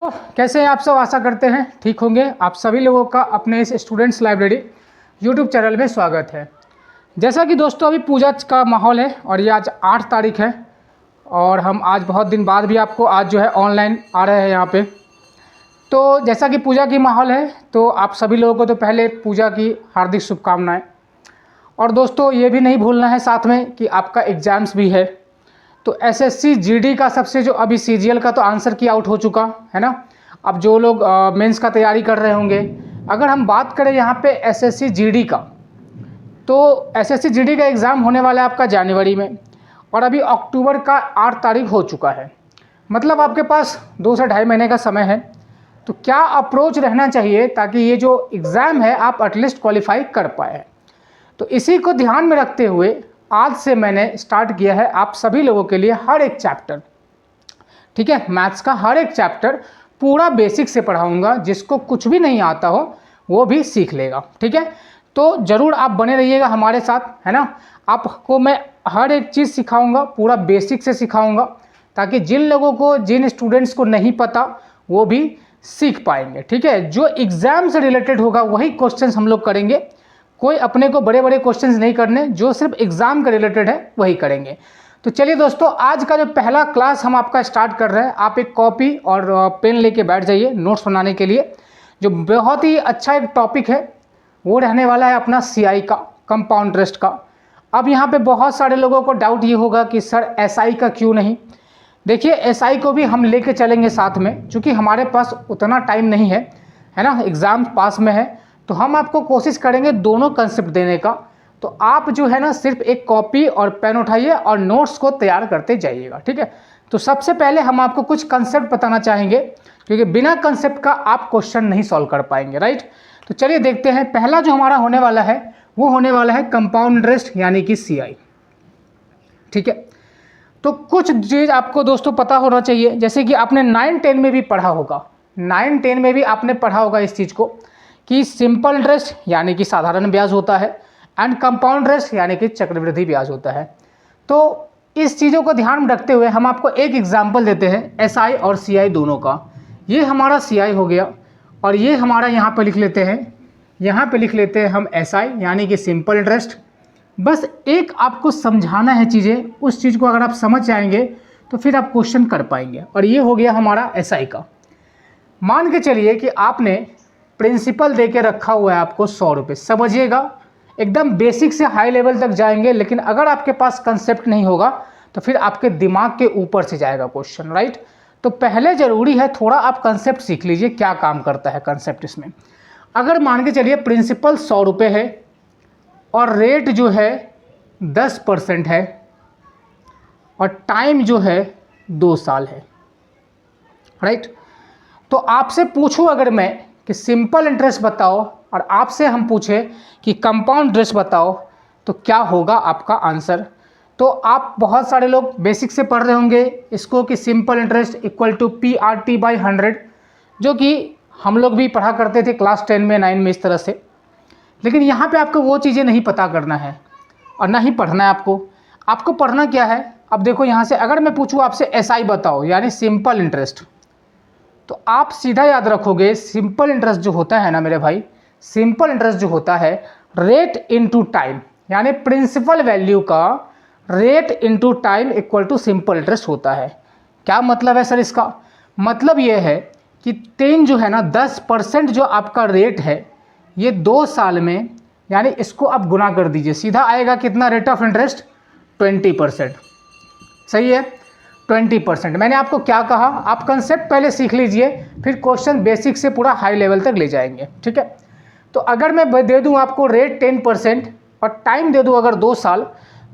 तो कैसे हैं आप सब। आशा करते हैं ठीक होंगे। आप सभी लोगों का अपने इस स्टूडेंट्स लाइब्रेरी यूट्यूब चैनल में स्वागत है। जैसा कि दोस्तों अभी पूजा का माहौल है और ये आज 8 तारीख है और हम आज बहुत दिन बाद भी आपको आज जो है ऑनलाइन आ रहे हैं यहाँ पे। तो जैसा कि पूजा की माहौल है तो आप सभी लोगों को तो पहले पूजा की हार्दिक शुभकामनाएँ। और दोस्तों ये भी नहीं भूलना है साथ में कि आपका एग्ज़ाम्स भी है। तो एसएससी जीडी का सबसे जो अभी सीजीएल का तो आंसर की आउट हो चुका है ना। अब जो लोग मेंस का तैयारी कर रहे होंगे, अगर हम बात करें यहाँ पे एसएससी जीडी का, तो एसएससी जीडी का एग्ज़ाम होने वाला है आपका जनवरी में और अभी अक्टूबर का 8 तारीख हो चुका है। मतलब आपके पास 2 से ढाई महीने का समय है। तो क्या अप्रोच रहना चाहिए ताकि ये जो एग्ज़ाम है आप एटलीस्ट क्वालिफाई कर पाए। तो इसी को ध्यान में रखते हुए आज से मैंने स्टार्ट किया है आप सभी लोगों के लिए हर एक चैप्टर, ठीक है, मैथ्स का हर एक चैप्टर पूरा बेसिक से पढ़ाऊंगा। जिसको कुछ भी नहीं आता हो वो भी सीख लेगा, ठीक है। तो ज़रूर आप बने रहिएगा हमारे साथ, है ना। आपको मैं हर एक चीज़ सिखाऊंगा, पूरा बेसिक से सिखाऊंगा ताकि जिन लोगों को, जिन स्टूडेंट्स को नहीं पता वो भी सीख पाएंगे, ठीक है। जो एग्ज़ाम से रिलेटेड होगा वही क्वेश्चंस हम लोग करेंगे। कोई अपने को बड़े बड़े क्वेश्चंस नहीं करने, जो सिर्फ एग्ज़ाम का रिलेटेड है वही करेंगे। तो चलिए दोस्तों, आज का जो पहला क्लास हम आपका स्टार्ट कर रहे हैं, आप एक कॉपी और पेन लेके बैठ जाइए नोट्स बनाने के लिए। जो बहुत ही अच्छा एक टॉपिक है वो रहने वाला है अपना सीआई का, कंपाउंड इंटरेस्ट का। अब यहाँ पे बहुत सारे लोगों को डाउट ये होगा कि सर एसआई का क्यों नहीं। देखिए एसआई को भी हम लेके चलेंगे साथ में, क्योंकि हमारे पास उतना टाइम नहीं है ना, एग्ज़ाम पास में है। तो हम आपको कोशिश करेंगे दोनों कंसेप्ट देने का। तो आप जो है ना सिर्फ एक कॉपी और पेन उठाइए और नोट्स को तैयार करते जाइएगा, ठीक है। तो सबसे पहले हम आपको कुछ कंसेप्ट बताना चाहेंगे, क्योंकि बिना कंसेप्ट का आप क्वेश्चन नहीं सॉल्व कर पाएंगे, राइट। तो चलिए देखते हैं। पहला जो हमारा होने वाला है वो होने वाला है कंपाउंड इंटरेस्ट यानी कि सीआई, ठीक है। तो कुछ चीज़ आपको दोस्तों पता होना चाहिए, जैसे कि आपने 9-10 में भी पढ़ा होगा, 9-10 में भी आपने पढ़ा होगा इस चीज़ को कि सिंपल इंटरेस्ट यानी कि साधारण ब्याज होता है एंड कंपाउंड इंटरेस्ट यानी कि चक्रवृद्धि ब्याज होता है। तो इस चीज़ों को ध्यान में रखते हुए हम आपको एक एग्जांपल देते हैं एसआई और सीआई दोनों का। ये हमारा सीआई हो गया और ये हमारा यहाँ पे लिख लेते हैं, यहाँ पे लिख लेते हैं हम एसआई यानी कि सिंपल इंटरेस्ट। बस एक आपको समझाना है चीज़ें, उस चीज़ को अगर आप समझ जाएंगे तो फिर आप क्वेश्चन कर पाएंगे। और ये हो गया हमारा एसआई का। मान के चलिए कि आपने प्रिंसिपल दे के रखा हुआ है आपको 100 रुपये। समझिएगा एकदम बेसिक से हाई लेवल तक जाएंगे, लेकिन अगर आपके पास कंसेप्ट नहीं होगा तो फिर आपके दिमाग के ऊपर से जाएगा क्वेश्चन, राइट। तो पहले ज़रूरी है थोड़ा आप कंसेप्ट सीख लीजिए, क्या काम करता है कंसेप्ट इसमें। अगर मान के चलिए प्रिंसिपल 100 रुपये है और रेट जो है 10% है और टाइम जो है 2 साल है, राइट। तो आपसे पूछूं अगर मैं कि सिंपल इंटरेस्ट बताओ और आपसे हम पूछे कि कंपाउंड इंटरेस्ट बताओ, तो क्या होगा आपका आंसर। तो आप बहुत सारे लोग बेसिक से पढ़ रहे होंगे इसको कि simple interest equal to PRT/100, जो कि हम लोग भी पढ़ा करते थे क्लास 10 में 9 में इस तरह से। लेकिन यहाँ पे आपको वो चीज़ें नहीं पता करना है और ना ही पढ़ना है आपको। आपको पढ़ना क्या है, अब देखो यहाँ से अगर मैं पूछूँ आपसे एसआई बताओ यानी सिंपल इंटरेस्ट, तो आप सीधा याद रखोगे सिंपल इंटरेस्ट जो होता है ना मेरे भाई, सिंपल इंटरेस्ट जो होता है रेट इनटू टाइम, यानी प्रिंसिपल वैल्यू का rate into time equal to simple interest होता है। क्या मतलब है सर इसका? मतलब ये है कि 3 जो है ना 10% जो आपका रेट है ये 2 साल में, यानी इसको आप गुना कर दीजिए, सीधा आएगा कितना रेट ऑफ इंटरेस्ट 20%। सही है, 20%। मैंने आपको क्या कहा, आप कंसेप्ट पहले सीख लीजिए, फिर क्वेश्चन बेसिक से पूरा हाई लेवल तक ले जाएंगे, ठीक है। तो अगर मैं दे दूं आपको रेट 10% और टाइम दे दूं अगर 2 साल,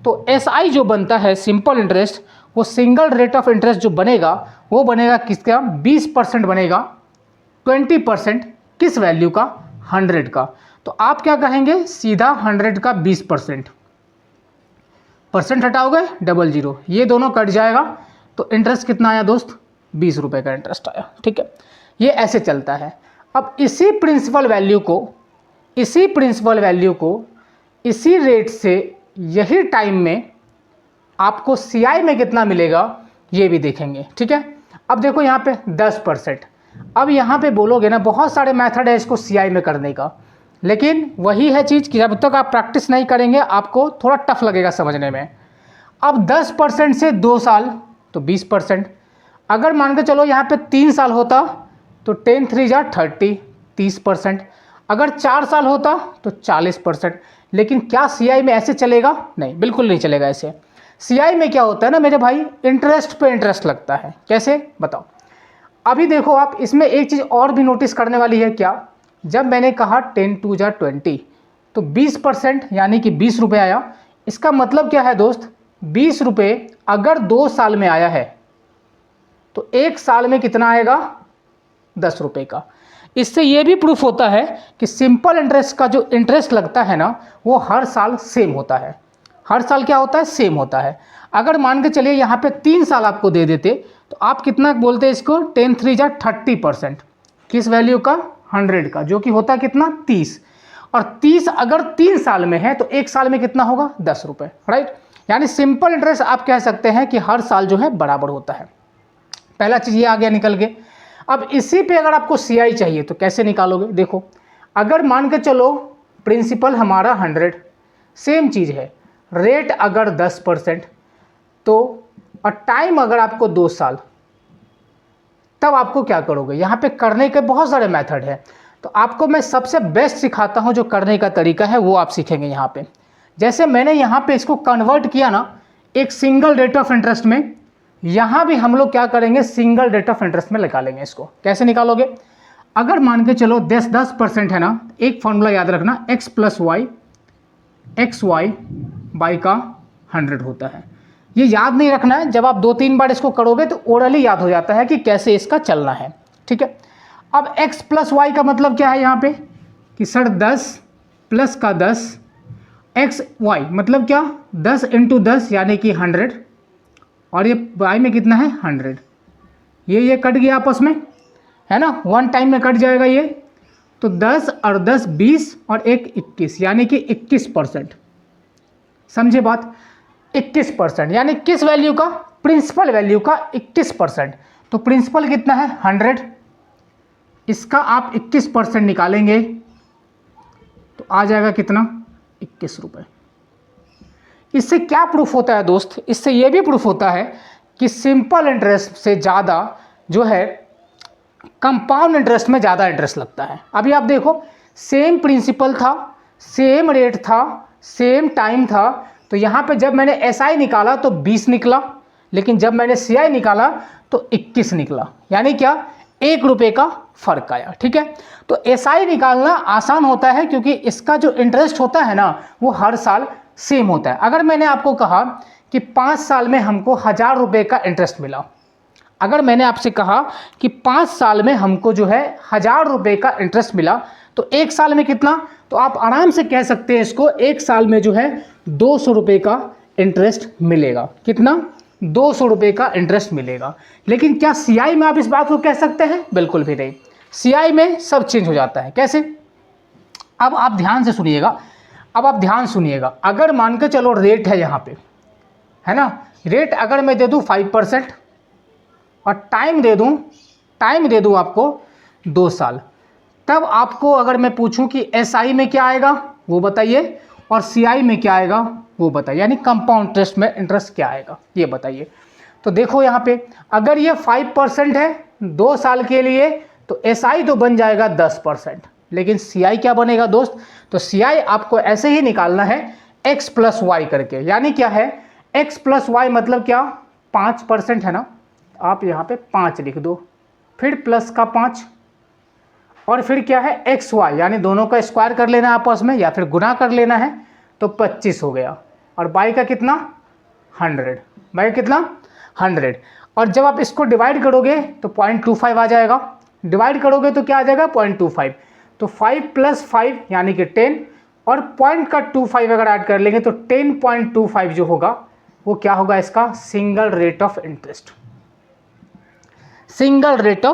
तो एसआई जो बनता है सिंपल इंटरेस्ट, वो सिंगल रेट ऑफ इंटरेस्ट जो बनेगा वो बनेगा किसका, 20% बनेगा। 20% किस वैल्यू का, 100 का। तो आप क्या कहेंगे, सीधा 100 का 20%, परसेंट हटाओगे 00, ये दोनों कट जाएगा तो इंटरेस्ट कितना आया दोस्त, 20 रुपये का इंटरेस्ट आया, ठीक है। ये ऐसे चलता है। अब इसी प्रिंसिपल वैल्यू को इसी रेट से यही टाइम में आपको सीआई में कितना मिलेगा ये भी देखेंगे, ठीक है। अब देखो यहाँ पे 10%, अब यहाँ पे बोलोगे ना बहुत सारे मेथड है इसको सीआई में करने का, लेकिन वही है चीज़ कि जब तक आप प्रैक्टिस नहीं करेंगे आपको थोड़ा टफ लगेगा समझने में। अब 10% से 2 साल तो 20%, अगर मान के चलो यहाँ पे 3 साल होता तो 10 3 जा 30, 30%, अगर 4 साल होता तो 40%। लेकिन क्या सीआई में ऐसे चलेगा? नहीं, बिल्कुल नहीं चलेगा ऐसे। सीआई में क्या होता है ना मेरे भाई, इंटरेस्ट पे इंटरेस्ट लगता है। कैसे बताओ? अभी देखो आप, इसमें एक चीज़ और भी नोटिस करने वाली है। क्या? जब मैंने कहा 10 2 जा 20 तो 20% यानी कि 20 रुपये आया। इसका मतलब क्या है दोस्त, 20 रुपये अगर 2 साल में आया है तो 1 साल में कितना आएगा? 10 रुपये का। इससे ये भी प्रूफ होता है कि सिंपल इंटरेस्ट का जो इंटरेस्ट लगता है ना वो हर साल सेम होता है। हर साल क्या होता है? सेम होता है। अगर मान के चलिए यहाँ पे 3 साल आपको दे देते तो आप कितना बोलते हैं इसको? 10 3 जा 30%। किस वैल्यू का? 100 का, जो कि होता है कितना? 30। और 30 अगर 3 साल में है तो 1 साल में कितना होगा? 10 रुपये, राइट। यानी सिंपल इंटरेस्ट आप कह सकते हैं कि हर साल जो है बराबर होता है। पहला चीज़ ये आ गया निकल के। अब इसी पे अगर आपको सीआई चाहिए तो कैसे निकालोगे? देखो, अगर मान के चलो प्रिंसिपल हमारा 100, सेम चीज़ है, रेट अगर 10% तो, और टाइम अगर आपको 2 साल, तब आपको क्या करोगे? यहाँ पे करने के बहुत सारे मेथड है, तो आपको मैं सबसे बेस्ट सिखाता हूँ जो करने का तरीका है वो आप सीखेंगे यहाँ पे। जैसे मैंने यहाँ पे इसको कन्वर्ट किया ना एक सिंगल रेट ऑफ इंटरेस्ट में, यहाँ भी हम लोग क्या करेंगे? सिंगल रेट ऑफ इंटरेस्ट में निकालेंगे। इसको कैसे निकालोगे? अगर मान के चलो 10% है ना, एक फॉर्मूला याद रखना, x + y xy बाई का 100 होता है। ये याद नहीं रखना है, जब आप 2-3 बार इसको करोगे तो ओरली याद हो जाता है कि कैसे इसका चलना है, ठीक है। अब x + y का मतलब क्या है यहाँ पे कि सर 10 प्लस का 10 x y मतलब क्या? 10 × 10 यानी कि 100, और ये y में कितना है? 100। ये कट गया आपस में, है ना, वन टाइम में कट जाएगा ये। तो 10 और 10 20 और 1 21 यानी कि 21%। समझे बात? 21% यानी किस वैल्यू का? प्रिंसिपल वैल्यू का 21%। तो प्रिंसिपल कितना है? 100। इसका आप 21% निकालेंगे तो आ जाएगा कितना? 21 रुपये। इससे क्या प्रूफ होता है दोस्त? इससे ये भी प्रूफ होता है कि सिंपल इंटरेस्ट से ज़्यादा जो है कंपाउंड इंटरेस्ट में ज़्यादा इंटरेस्ट लगता है। अभी आप देखो, सेम प्रिंसिपल था, सेम रेट था, सेम टाइम था, तो यहाँ पे जब मैंने एसआई निकाला तो 20 निकला, लेकिन जब मैंने सीआई निकाला तो 21 निकला। यानी क्या? 1 रुपये का फ़र्क आया, ठीक है। तो एसआई निकालना आसान होता है क्योंकि इसका जो इंटरेस्ट होता है ना वो हर साल सेम होता है। अगर मैंने आपको कहा कि 5 साल में हमको 1000 रुपये का इंटरेस्ट मिला, अगर मैंने आपसे कहा कि 5 साल में हमको जो है 1000 रुपये का इंटरेस्ट मिला तो 1 साल में कितना? तो आप आराम से कह सकते हैं इसको 1 साल में जो है 200 रुपये का इंटरेस्ट मिलेगा। कितना? 200 रुपये का इंटरेस्ट मिलेगा। लेकिन क्या सीआई में आप इस बात को कह सकते हैं? बिल्कुल भी नहीं। सीआई में सब चेंज हो जाता है। कैसे? अब आप ध्यान से सुनिएगा, अगर मान के चलो रेट है यहाँ पे, है ना, रेट अगर मैं दे दूँ 5% और टाइम दे दूँ आपको 2 साल, तब आपको अगर मैं पूछूं कि एसआई में क्या आएगा वो बताइए और सीआई में क्या आएगा वो बताइए, यानी कंपाउंड इंटरेस्ट में इंटरेस्ट क्या आएगा ये बताइए। तो देखो यहाँ पे अगर ये 5% है 2 साल के लिए तो एसआई तो बन जाएगा 10%, लेकिन सीआई क्या बनेगा दोस्त? तो सीआई आपको ऐसे ही निकालना है x + y करके। यानी क्या है? x + y मतलब क्या? 5% है ना, आप यहाँ पे 5 लिख दो, फिर प्लस का 5, और फिर क्या है? एक्स वाई, यानी दोनों का स्क्वायर कर लेना है आपस में या फिर गुना कर लेना है, तो 25 हो गया। और बाई का कितना? 100। बाई कितना? 100। और जब आप इसको डिवाइड करोगे तो 0.25 आ जाएगा। डिवाइड करोगे तो क्या आ जाएगा? 0.25। तो 5 + 5 यानी कि 10, और 0.25 अगर ऐड कर लेंगे तो 10.25 जो होगा वो क्या होगा? इसका single rate of interest. Single rate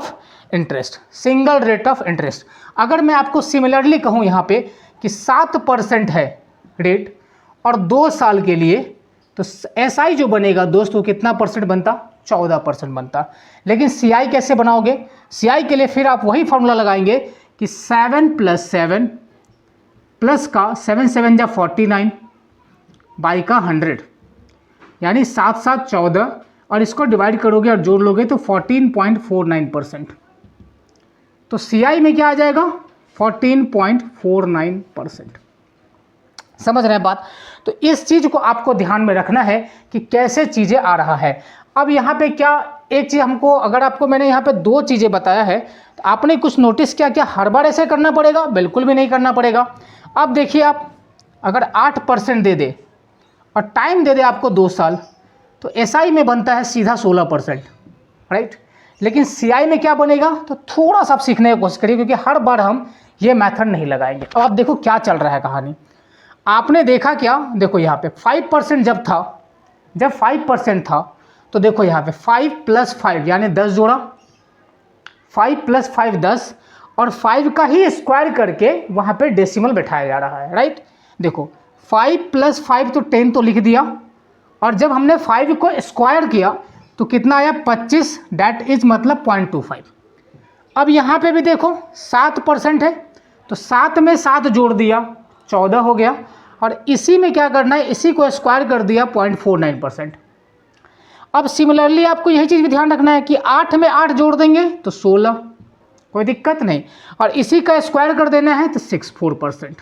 of interest. अगर मैं आपको सिमिलरली कहूँ यहाँ पे कि 7% है रेट और 2 साल के लिए, तो एसआई जो बनेगा दोस्तों कितना परसेंट बनता? 14% बनता। लेकिन CI कैसे बनाओगे? CI के लिए फिर आप वही फॉर्मूला लगाएंगे कि 7 + 7 प्लस का 7 7 जा 49 बाई का 100, यानी 7 7 14, और इसको डिवाइड करोगे और जोड़ लोगे तो 14.49%। तो CI में क्या आ जाएगा? 14.49%। समझ रहे हैं बात? तो इस चीज़ को आपको ध्यान में रखना है कि कैसे चीज़ें आ रहा है। अब यहाँ पे क्या एक चीज़ हमको, अगर आपको मैंने यहाँ पे 2 चीज़ें बताया है तो आपने कुछ नोटिस किया? क्या हर बार ऐसे करना पड़ेगा? बिल्कुल भी नहीं करना पड़ेगा। अब देखिए, आप अगर 8% दे दे और टाइम दे दे आपको 2 साल, तो SI में बनता है सीधा 16%, राइट। लेकिन CI में क्या बनेगा? तो थोड़ा सा आप सीखने की कोशिश करिए, क्योंकि हर बार हम ये मेथड नहीं लगाएंगे। अब आप देखो क्या चल रहा है कहानी। आपने देखा क्या? देखो यहाँ पे 5% जब 5% था, तो देखो यहाँ पे 5 + 5 यानी 10 जोड़ा, 5 + 5 10, और 5 का ही स्क्वायर करके वहाँ पे डेसिमल बैठाया जा रहा है, राइट। देखो 5 + 5 तो 10 तो लिख दिया, और जब हमने 5 को स्क्वायर किया तो कितना आया? 25, डैट इज मतलब 0.25। अब यहाँ पे भी देखो 7% है, तो 7 में 7 जोड़ दिया, 14 हो गया, और इसी में क्या करना है? इसी को स्क्वायर कर दिया, 0.49%। अब सिमिलरली आपको यही चीज़ भी ध्यान रखना है कि 8 में 8 जोड़ देंगे तो 16, कोई दिक्कत नहीं, और इसी का स्क्वायर कर देना है तो 64%।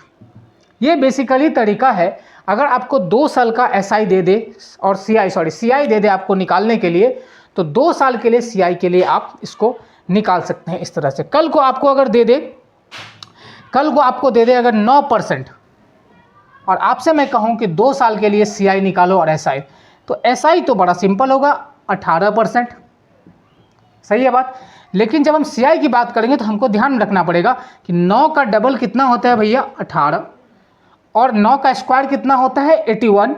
ये बेसिकली तरीका है। अगर आपको 2 साल का SI दे दे और CI दे दे आपको निकालने के लिए, तो 2 साल के लिए CI के लिए आप इसको निकाल सकते हैं इस तरह से। कल को आपको अगर 9%, और आपसे मैं कहूं कि 2 साल के लिए CI निकालो और SI, तो SI तो बड़ा सिंपल होगा, 18%। सही है बात। लेकिन जब हम CI की बात करेंगे तो हमको ध्यान रखना पड़ेगा कि 9 का डबल कितना होता है भैया? 18, और 9 का स्क्वायर कितना होता है? 81,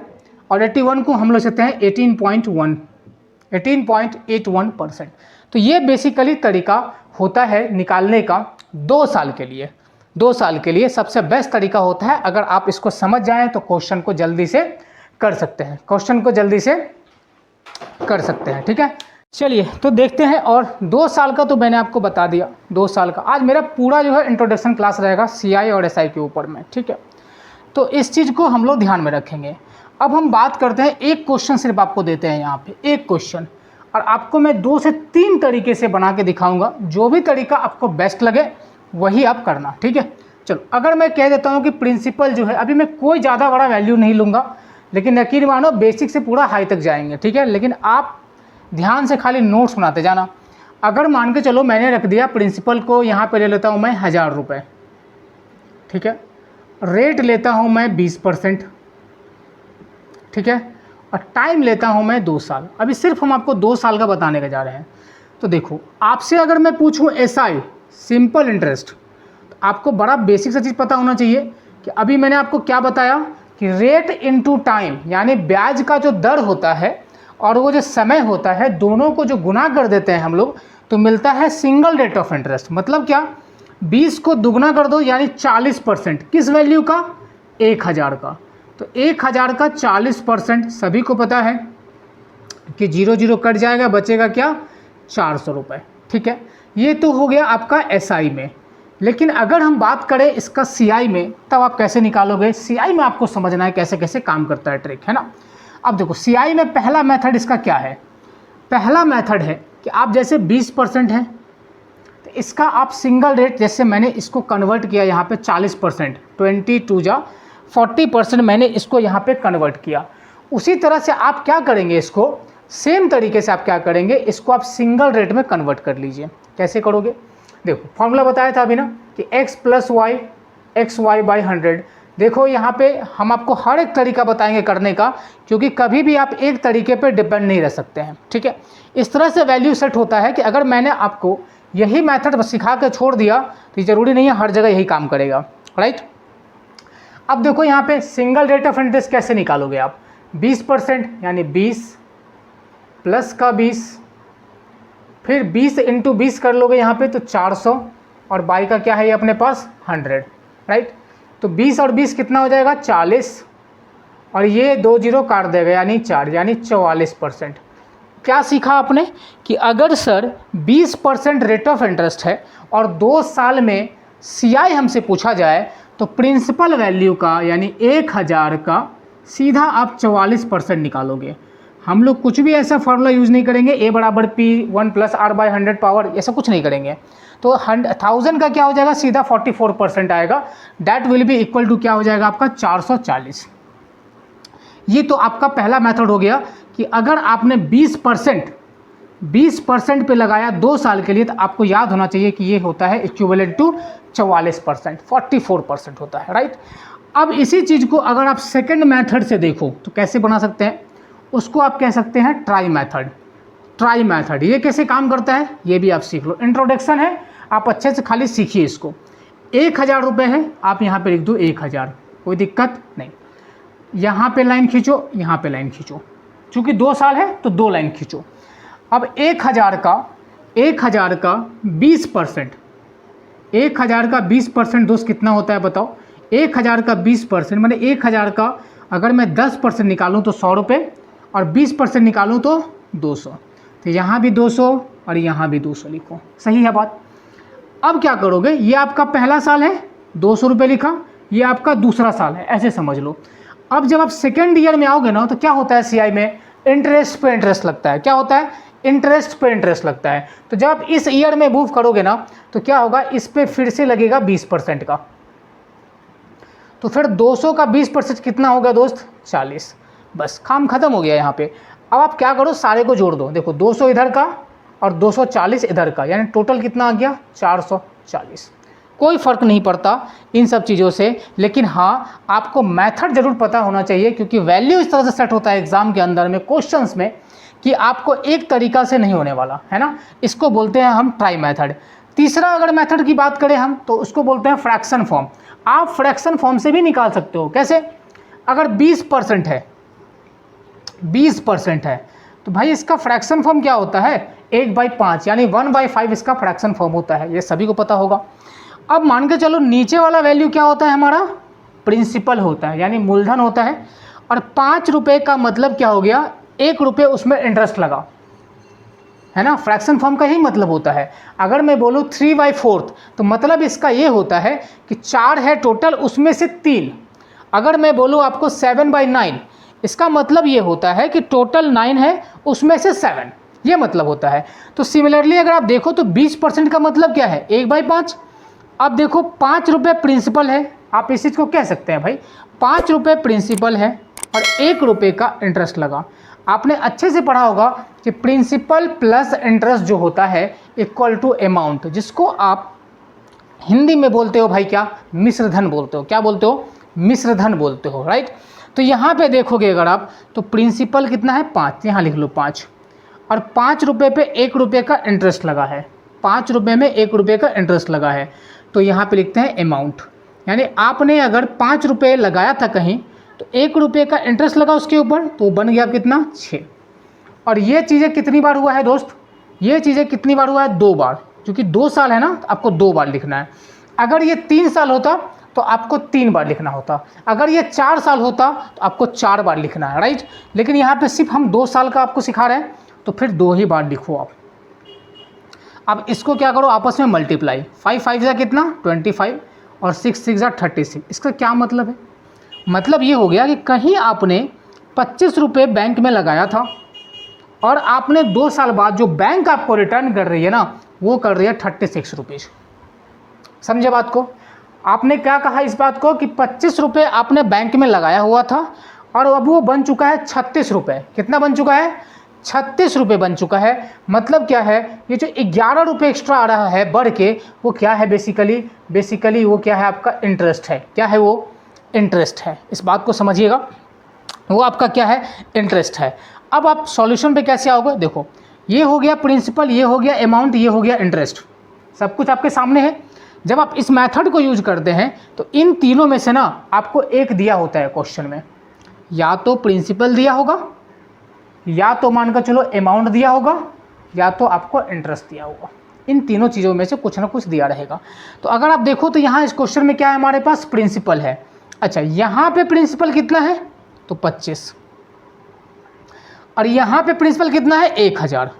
और 81 को हम लोग सकते हैं 18.81%। तो ये बेसिकली तरीका होता है निकालने का 2 साल के लिए। 2 साल के लिए सबसे बेस्ट तरीका होता है। अगर आप इसको समझ जाएं तो क्वेश्चन को जल्दी से कर सकते हैं, ठीक है। चलिए तो देखते हैं। और 2 साल का तो मैंने आपको बता दिया, 2 साल का। आज मेरा पूरा जो है इंट्रोडक्शन क्लास रहेगा CI और SI के ऊपर में, ठीक है। तो इस चीज़ को हम लोग ध्यान में रखेंगे। अब हम बात करते हैं, एक क्वेश्चन सिर्फ आपको देते हैं यहाँ पे, एक क्वेश्चन, और आपको मैं 2 से 3 तरीके से बना के दिखाऊंगा। जो भी तरीका आपको बेस्ट लगे वही आप करना, ठीक है। चलो, अगर मैं कह देता हूँ कि प्रिंसिपल जो है, अभी मैं कोई ज़्यादा बड़ा वैल्यू नहीं लूँगा, लेकिन यकीन मानो बेसिक से पूरा हाई तक जाएंगे, ठीक है। लेकिन आप ध्यान से खाली नोट्स बनाते जाना। अगर मान के चलो मैंने रख दिया प्रिंसिपल को, यहाँ पे ले लेता हूँ मैं 1000 रुपये, ठीक है। रेट लेता हूँ मैं 20%, ठीक है, और टाइम लेता हूँ मैं 2 साल। अभी सिर्फ हम आपको 2 साल का बताने का जा रहे हैं। तो देखो, आपसे अगर मैं पूछूँ SI सिंपल इंटरेस्ट, तो आपको बड़ा बेसिक सा चीज़ पता होना चाहिए कि अभी मैंने आपको क्या बताया कि रेट इनटू टाइम, यानी ब्याज का जो दर होता है और वो जो समय होता है, दोनों को जो गुना कर देते हैं हम लोग, तो मिलता है सिंगल रेट ऑफ इंटरेस्ट। मतलब क्या? 20 को दुगना कर दो यानी 40%। किस वैल्यू का? 1000 का। तो 1000 का 40%, सभी को पता है कि 0 0 कट जाएगा, बचेगा क्या? 400 रुपये, ठीक है। ये तो हो गया आपका SI में। लेकिन अगर हम बात करें इसका CI में, तब आप कैसे निकालोगे? CI में आपको समझना है कैसे कैसे काम करता है ट्रिक, है ना। अब देखो, CI में पहला मेथड इसका क्या है? पहला मेथड है कि आप जैसे 20% है तो इसका आप सिंगल रेट, जैसे मैंने इसको कन्वर्ट किया यहाँ पे 40%, 22 जा 40% मैंने इसको यहाँ पे कन्वर्ट किया। उसी तरह से आप क्या करेंगे? इसको सेम तरीके से आप क्या करेंगे? इसको आप सिंगल रेट में कन्वर्ट कर लीजिए। कैसे करोगे? देखो, फॉर्मूला बताया था अभी ना कि x + y xy/100। देखो यहाँ पे हम आपको हर एक तरीका बताएंगे करने का, क्योंकि कभी भी आप एक तरीके पे डिपेंड नहीं रह सकते हैं, ठीक है। इस तरह से वैल्यू सेट होता है कि अगर मैंने आपको यही मेथड सिखा के छोड़ दिया तो ज़रूरी नहीं है हर जगह यही काम करेगा, राइट। अब देखो यहाँ पे सिंगल रेट ऑफ इंटरेस्ट कैसे निकालोगे आप? 20% यानी 20 प्लस का 20, फिर 20 × 20 कर लोगे यहाँ पे तो 400, और बाई का क्या है ये अपने पास? 100, राइट। तो 20 और 20 कितना हो जाएगा? 40, और ये 2 0 काट देगा यानी 4, यानी 44%। क्या सीखा आपने कि अगर सर 20% रेट ऑफ इंटरेस्ट है और 2 साल में CI हमसे पूछा जाए तो प्रिंसिपल वैल्यू का यानी 1000 का सीधा आप 44% निकालोगे। हम लोग कुछ भी ऐसा फॉर्मूला यूज़ नहीं करेंगे, A बराबर P 1 + R/100 पावर, ऐसा कुछ नहीं करेंगे। तो 1000 का क्या हो जाएगा, सीधा 44% आएगा। That will be equal to क्या हो जाएगा आपका 440। ये तो आपका पहला मेथड हो गया कि अगर आपने 20% पे लगाया 2 साल के लिए तो आपको याद होना चाहिए कि ये होता है इक्विवेलेंट टू 44%, 44% होता है, राइट। अब इसी चीज़ को अगर आप सेकंड मेथड से देखो तो कैसे बना सकते हैं, उसको आप कह सकते हैं ट्राई मेथड। ट्राई मेथड ये कैसे काम करता है ये भी आप सीख लो, इंट्रोडक्शन है, आप अच्छे से खाली सीखिए इसको। 1000 रुपये है, आप यहाँ पे लिख दो 1000, कोई दिक्कत नहीं। यहाँ पे लाइन खींचो, यहाँ पे लाइन खींचो, चूँकि 2 साल है तो 2 लाइन खींचो। अब 1000 का 20%, 1000 का 20% दोस्त कितना होता है बताओ। 1000 का 20% मैंने 1000 का अगर मैं 10% निकालूँ तो 100 रुपये और 20% निकालूँ तो 200, तो यहाँ भी 200 और यहाँ भी 200 लिखो, सही है बात। अब क्या करोगे, ये आपका पहला साल है 200 रुपये लिखा, ये आपका दूसरा साल है, ऐसे समझ लो। अब जब आप सेकेंड ईयर में आओगे ना तो क्या होता है CI में, इंटरेस्ट पे इंटरेस्ट लगता है। क्या होता है, इंटरेस्ट पे इंटरेस्ट लगता है। तो जब आप इस ईयर में मूव करोगे ना तो क्या होगा, इस पे फिर से लगेगा 20% का, तो फिर 200 का 20% कितना होगा दोस्त, 40। बस काम खत्म हो गया यहाँ पे। अब आप क्या करो, सारे को जोड़ दो, देखो 200 इधर का और 240 इधर का, यानी टोटल कितना आ गया 440। कोई फ़र्क नहीं पड़ता इन सब चीज़ों से, लेकिन हाँ आपको मेथड ज़रूर पता होना चाहिए, क्योंकि वैल्यू इस तरह से सेट होता है एग्ज़ाम के अंदर में, क्वेश्चंस में, कि आपको एक तरीका से नहीं होने वाला है ना। इसको बोलते हैं हम ट्राई मेथड। तीसरा अगर मेथड की बात करें हम तो उसको बोलते हैं फ्रैक्शन फॉर्म। आप फ्रैक्शन फॉर्म से भी निकाल सकते हो। कैसे, अगर 20% है, 20% है तो भाई इसका फ्रैक्शन फॉर्म क्या होता है, 1/5 यानी 1/5 इसका फ्रैक्शन फॉर्म होता है, ये सभी को पता होगा। अब मान के चलो नीचे वाला वैल्यू क्या होता है हमारा, प्रिंसिपल होता है, यानी मूलधन होता है। और 5 रुपये का मतलब क्या हो गया, 1 रुपये उसमें इंटरेस्ट लगा, है ना। फ्रैक्शन फॉर्म का ही मतलब होता है। अगर मैं बोलूँ 3/4 तो मतलब इसका ये होता है कि 4 है टोटल, उसमें से 3। अगर मैं बोलूँ आपको 7/9, इसका मतलब ये होता है कि टोटल 9 है, उसमें से 7, ये मतलब होता है। तो सिमिलरली अगर आप देखो तो 20% का मतलब क्या है, 1/5। अब देखो 5 रुपये प्रिंसिपल है, आप इस चीज़ को कह सकते हैं भाई 5 रुपये प्रिंसिपल है और 1 रुपये का इंटरेस्ट लगा। आपने अच्छे से पढ़ा होगा कि प्रिंसिपल प्लस इंटरेस्ट जो होता है इक्वल टू अमाउंट, जिसको आप हिंदी में बोलते हो भाई क्या, मिश्रधन बोलते हो। क्या बोलते हो, मिश्रधन बोलते हो, राइट। तो यहाँ पे देखोगे अगर आप तो प्रिंसिपल कितना है 5, यहाँ लिख लो 5, और 5 रुपये पे 1 रुपये का इंटरेस्ट लगा है, 5 रुपये में 1 रुपये का इंटरेस्ट लगा है, तो यहाँ पे लिखते हैं अमाउंट। यानी आपने अगर 5 रुपये लगाया था कहीं तो 1 रुपये का इंटरेस्ट लगा उसके ऊपर, तो बन गया कितना 6। और ये चीज़ें कितनी बार हुआ है दोस्त, ये चीज़ें कितनी बार हुआ है, 2 बार, क्योंकि 2 साल है ना तो आपको 2 बार लिखना है। अगर ये 3 साल होता तो आपको 3 बार लिखना होता, अगर ये 4 साल होता तो आपको 4 बार लिखना है, राइट। लेकिन यहाँ पे सिर्फ हम 2 साल का आपको सिखा रहे हैं, तो फिर 2 ही बार लिखो आप। अब इसको क्या करो, आपस में मल्टीप्लाई, 5 5 जा कितना 25 और 6 6 जा 36। इसका क्या मतलब है, मतलब ये हो गया कि कहीं आपने 25 रुपये बैंक में लगाया था और आपने 2 साल बाद जो बैंक आपको रिटर्न कर रही है ना वो कर रही है 36 रुपीज़। समझे बात को, आपने क्या कहा इस बात को कि 25 रुपये आपने बैंक में लगाया हुआ था और अब वो बन चुका है 36 रुपये। कितना बन चुका है, 36 रुपये बन चुका है। मतलब क्या है, ये जो 11 रुपये एक्स्ट्रा आ रहा है बढ़ के, वो क्या है, बेसिकली वो क्या है, आपका इंटरेस्ट है। क्या है वो, इंटरेस्ट है। इस बात को समझिएगा, वो आपका क्या है, इंटरेस्ट है। अब आप सॉल्यूशन पे कैसे आओगे, देखो ये हो गया प्रिंसिपल, ये हो गया अमाउंट, ये हो गया इंटरेस्ट, सब कुछ आपके सामने है। जब आप इस मेथड को यूज करते हैं तो इन तीनों में से ना आपको एक दिया होता है क्वेश्चन में, या तो प्रिंसिपल दिया होगा, या तो मानकर चलो अमाउंट दिया होगा, या तो आपको इंटरेस्ट दिया होगा। इन तीनों चीज़ों में से कुछ ना कुछ दिया रहेगा। तो अगर आप देखो तो यहाँ इस क्वेश्चन में क्या है, हमारे पास प्रिंसिपल है। अच्छा, यहाँ पे प्रिंसिपल कितना है तो 25, और यहाँ पे प्रिंसिपल कितना है 1000,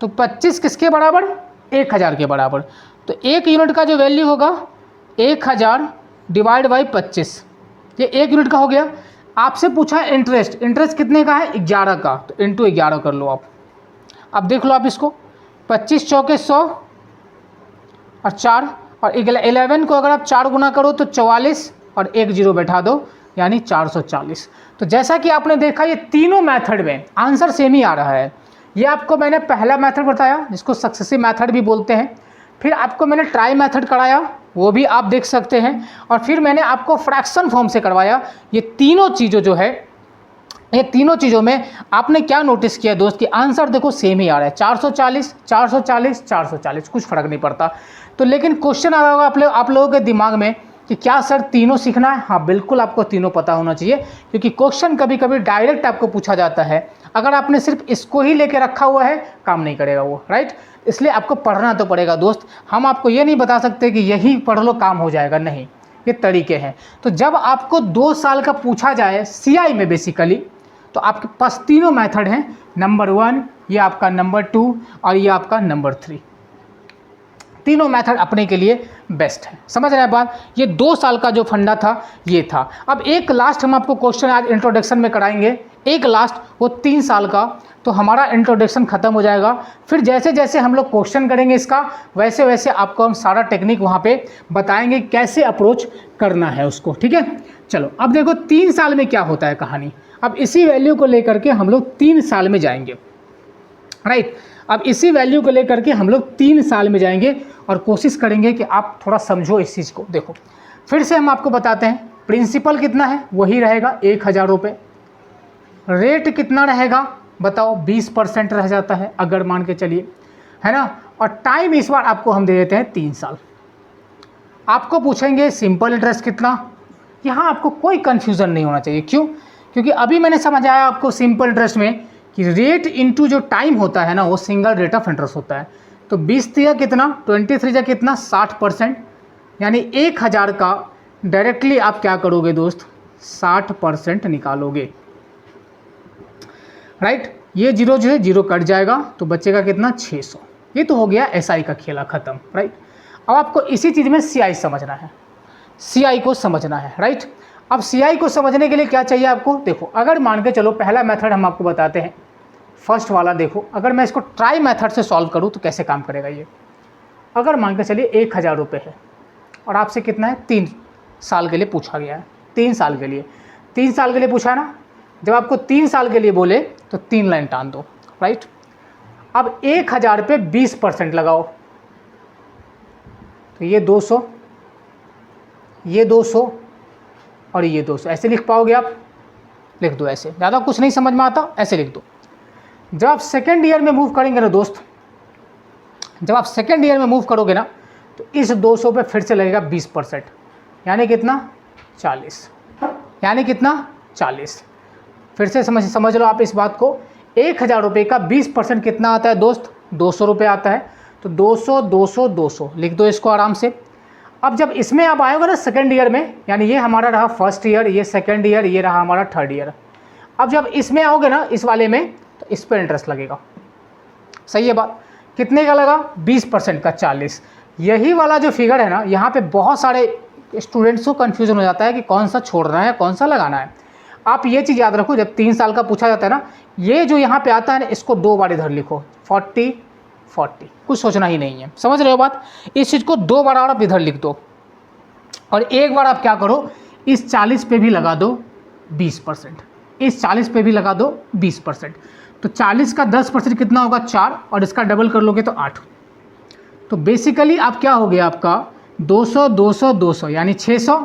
तो 25 किसके बराबर, 1000 के बराबर। तो 1 यूनिट का जो वैल्यू होगा 1000 डिवाइड बाई 25, ये 1 यूनिट का हो गया। आपसे पूछा इंटरेस्ट, इंटरेस्ट कितने का है 11 का, तो इंटू 11 कर लो आप। अब देख लो आप इसको, 25 चौके 100 और 4 और 11 को अगर आप 4 गुना करो तो 44 और 1 जीरो बैठा दो यानी 440। तो जैसा कि आपने देखा ये तीनों मेथड में आंसर सेम ही आ रहा है। ये आपको मैंने पहला मेथड बताया जिसको सक्सेसिव मेथड भी बोलते हैं, फिर आपको मैंने ट्राई मेथड कराया वो भी आप देख सकते हैं, और फिर मैंने आपको फ्रैक्शन फॉर्म से करवाया। ये तीनों चीज़ों जो है, ये तीनों चीज़ों में आपने क्या नोटिस किया दोस्त कि आंसर देखो सेम ही आ रहा है, 440 440 440, कुछ फर्क नहीं पड़ता। तो लेकिन क्वेश्चन आ रहा होगा आप लोगों के दिमाग में कि क्या सर तीनों सीखना है? हाँ बिल्कुल, आपको तीनों पता होना चाहिए, क्योंकि क्वेश्चन कभी कभी डायरेक्ट आपको पूछा जाता है। अगर आपने सिर्फ इसको ही लेके रखा हुआ है काम नहीं करेगा वो, राइट। इसलिए आपको पढ़ना तो पड़ेगा दोस्त। हम आपको ये नहीं बता सकते कि यही पढ़ लो काम हो जाएगा, नहीं, ये तरीके हैं। तो जब आपको 2 साल का पूछा जाए CI में बेसिकली, तो आपके पास तीनों मेथड हैं, नंबर 1, ये आपका नंबर 2 और ये आपका नंबर 3। तीनों मेथड अपने के लिए बेस्ट है। समझ रहे हैं बात? ये 2 साल का जो फंडा था ये था। अब एक लास्ट हम आपको क्वेश्चन आज इंट्रोडक्शन में कराएंगे, एक लास्ट वो 3 साल का, तो हमारा इंट्रोडक्शन खत्म हो जाएगा। फिर जैसे जैसे हम लोग क्वेश्चन करेंगे इसका, वैसे वैसे आपको हम सारा टेक्निक वहाँ पे बताएंगे कैसे अप्रोच करना है उसको, ठीक है। चलो अब देखो 3 साल में क्या होता है कहानी। अब इसी वैल्यू को लेकर के हम लोग 3 साल में जाएंगे, राइट। अब इसी वैल्यू को लेकर के हम लोग 3 साल में जाएंगे और कोशिश करेंगे कि आप थोड़ा समझो इस चीज़ को। देखो फिर से हम आपको बताते हैं, प्रिंसिपल कितना है वही रहेगा 1000 रुपये, रेट कितना रहेगा बताओ 20% रह जाता है अगर मान के चलिए, है ना। और टाइम इस बार आपको हम दे देते हैं 3 साल। आपको पूछेंगे सिंपल इंटरेस्ट कितना, यहाँ आपको कोई कन्फ्यूज़न नहीं होना चाहिए। क्यों? क्योंकि अभी मैंने समझाया आपको सिंपल इंटरेस्ट में कि रेट इनटू जो टाइम होता है ना वो सिंगल रेट ऑफ इंटरेस्ट होता है। तो 20 या कितना, 23 या कितना 60%, यानी 1000 का डायरेक्टली आप क्या करोगे दोस्त 60% निकालोगे, राइट। ये 0 जो है 0 कट जाएगा तो बचेगा कितना 600। ये तो हो गया SI का खेला ख़त्म, राइट। अब आपको इसी चीज़ में CI समझना है, CI को समझना है, राइट। अब CI को समझने के लिए क्या चाहिए आपको, देखो अगर मान के चलो पहला मेथड हम आपको बताते हैं, फर्स्ट वाला देखो, अगर मैं इसको ट्राई मेथड से सॉल्व करूँ तो कैसे काम करेगा ये। अगर मान के चलिए 1000 रुपये है और आपसे कितना है 3 साल के लिए पूछा गया है, 3 साल के लिए, 3 साल के लिए पूछा ना। जब आपको 3 साल के लिए बोले तो 3 लाइन टान दो, राइट। अब 1000 पे 20% लगाओ, तो ये 200, ये 200 और ये 200, ऐसे लिख पाओगे आप? लिख दो ऐसे, ज़्यादा कुछ नहीं समझ में आता, ऐसे लिख दो। जब आप सेकेंड ईयर में मूव करेंगे ना दोस्त, जब आप सेकेंड ईयर में मूव करोगे ना तो इस 200 पे फिर से लगेगा 20%, यानी कितना 40, यानी कितना 40। फिर से समझ लो आप इस बात को, 1000 रुपये का 20% कितना आता है दोस्त 200 रुपये आता है। तो 200 200 200 लिख दो इसको आराम से। अब जब इसमें आप आएगा ना सेकेंड ईयर में, यानी ये हमारा रहा फर्स्ट ईयर, ये सेकेंड ईयर, ये रहा हमारा थर्ड ईयर। अब जब इसमें आओगे ना इस वाले में, तो इस पर इंटरेस्ट लगेगा, सही है बात। कितने का लगा 20% का 40। यही वाला जो फिगर है ना, यहाँ पे बहुत सारे स्टूडेंट्स को कन्फ्यूजन हो जाता है कि कौन सा छोड़ना है कौन सा लगाना है। आप ये चीज़ याद रखो, जब 3 साल का पूछा जाता है ना, ये जो यहाँ पे आता है ना इसको 2 बार इधर लिखो, 40 40, कुछ सोचना ही नहीं है, समझ रहे हो बात। इस चीज़ को 2 बार आप इधर लिख दो और एक बार आप क्या करो, इस 40 पे भी लगा दो 20%, इस 40 पे भी लगा दो 20%। तो 40 का 10% कितना होगा 4, और इसका डबल कर लोगे तो 8। तो बेसिकली आप क्या हो गया आपका 200 200 200 यानी 600,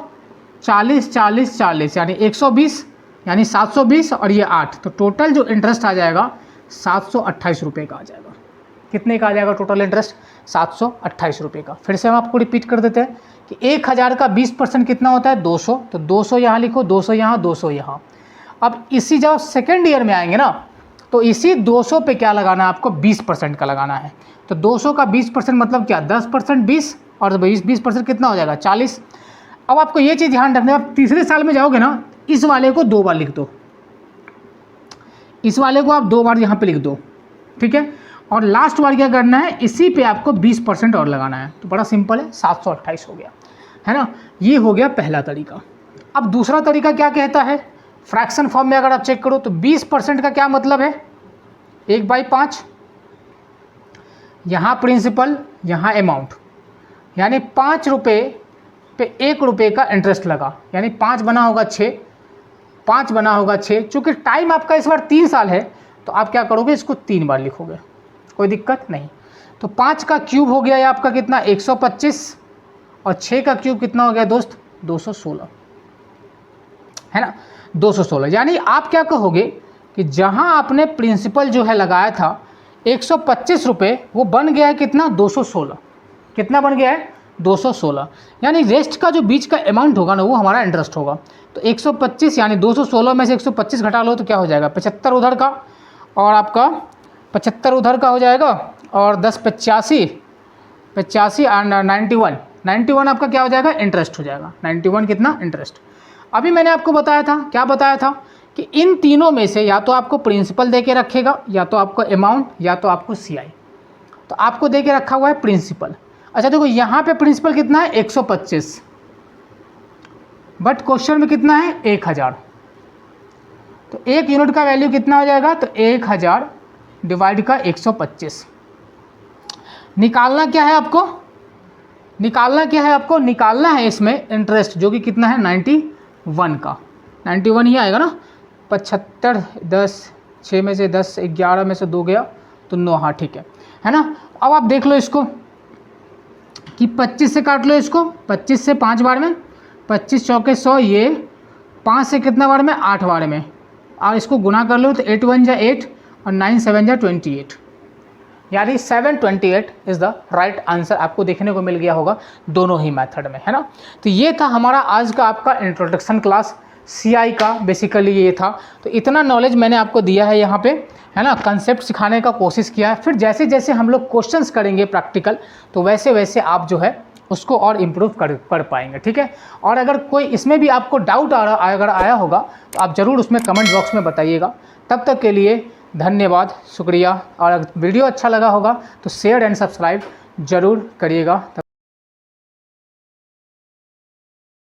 40 40 40 यानी 120, यानी 720 और ये 8। तो टोटल जो इंटरेस्ट आ जाएगा 728 रुपये का आ जाएगा। कितने का आ जाएगा टोटल इंटरेस्ट 728 रुपये का। फिर से हम आपको रिपीट कर देते हैं कि 1000 का 20% कितना होता है 200, तो 200 यहाँ लिखो, 200 यहाँ, 200 यहाँ। अब इसी जब सेकेंड ईयर में आएंगे ना, तो इसी 200 पे क्या लगाना है आपको 20% का लगाना है। तो 200 का 20% मतलब क्या 10% 20 और 20% कितना हो जाएगा 40। अब आपको ये चीज़ ध्यान रखना है, आप तीसरे साल में जाओगे ना, इस वाले को 2 बार लिख दो, इस वाले को आप 2 बार यहाँ पे लिख दो, ठीक है। और लास्ट बार क्या करना है, इसी पे आपको 20% और लगाना है। तो बड़ा सिंपल है, 728 हो गया, है ना। ये हो गया पहला तरीका। अब दूसरा तरीका क्या कहता है, फ्रैक्शन फॉर्म में अगर आप चेक करो तो 20% का क्या मतलब है, 1/5, यहाँ प्रिंसिपल यहाँ अमाउंट, यानी 5 रुपये पे 1 रुपये का इंटरेस्ट लगा, यानी 5 बना होगा 6, 5 बना होगा 6। चूँकि टाइम आपका इस बार 3 साल है तो आप क्या करोगे, इसको 3 बार लिखोगे, कोई दिक्कत नहीं। तो 5 का क्यूब हो गया ये आपका कितना, 125, और 6 का क्यूब कितना हो गया दोस्त, 216, है ना, 216। यानी आप क्या कहोगे कि जहां आपने प्रिंसिपल जो है लगाया था 125 रुपये, वो बन गया है कितना, 216। कितना बन गया है, 216। यानी रेस्ट का जो बीच का अमाउंट होगा ना, वो हमारा इंटरेस्ट होगा। तो 125 यानी 216 में से 125 घटा लो तो क्या हो जाएगा, 75 उधर का, और आपका 75 उधर का हो जाएगा, और 10 85 और 91 आपका क्या हो जाएगा, इंटरेस्ट हो जाएगा। 91 कितना, इंटरेस्ट। अभी मैंने आपको बताया था, क्या बताया था कि इन तीनों में से या तो आपको प्रिंसिपल दे के रखेगा, या तो आपको अमाउंट, या तो आपको CI। तो आपको दे के रखा हुआ है प्रिंसिपल। अच्छा देखो यहाँ पे प्रिंसिपल कितना है, 125, बट क्वेश्चन में कितना है, 1000। तो 1 यूनिट का वैल्यू कितना हो जाएगा, तो 1000 डिवाइड का 125। निकालना क्या है आपको, निकालना है इसमें इंटरेस्ट, जो कि कितना है, 91 का, 91 ही आएगा ना। 75, 10, 6 में से 10, 11 में से 2 गया तो 9, हाँ ठीक है ना। अब आप देख लो इसको कि 25 से काट लो इसको, 25 से 5 बार में, 25 चौके 100, ये 5 से कितना बार में, 8 बार में, और इसको गुना कर लो तो 8 1 जा 8 और 9 7 जा 28, यानी 728 इज़ द राइट आंसर। आपको देखने को मिल गया होगा दोनों ही मेथड में, है ना। तो ये था हमारा आज का आपका इंट्रोडक्शन क्लास CI का, बेसिकली ये था। तो इतना नॉलेज मैंने आपको दिया है यहाँ पे, है ना, कंसेप्ट सिखाने का कोशिश किया है। फिर जैसे जैसे हम लोग क्वेश्चंस करेंगे प्रैक्टिकल, तो वैसे वैसे आप जो है उसको और इम्प्रूव कर पाएंगे, ठीक है। और अगर कोई इसमें भी आपको डाउट अगर आया होगा तो आप ज़रूर उसमें कमेंट बॉक्स में बताइएगा। तब तक के लिए धन्यवाद, शुक्रिया। और अगर वीडियो अच्छा लगा होगा तो शेयर एंड सब्सक्राइब ज़रूर करिएगा।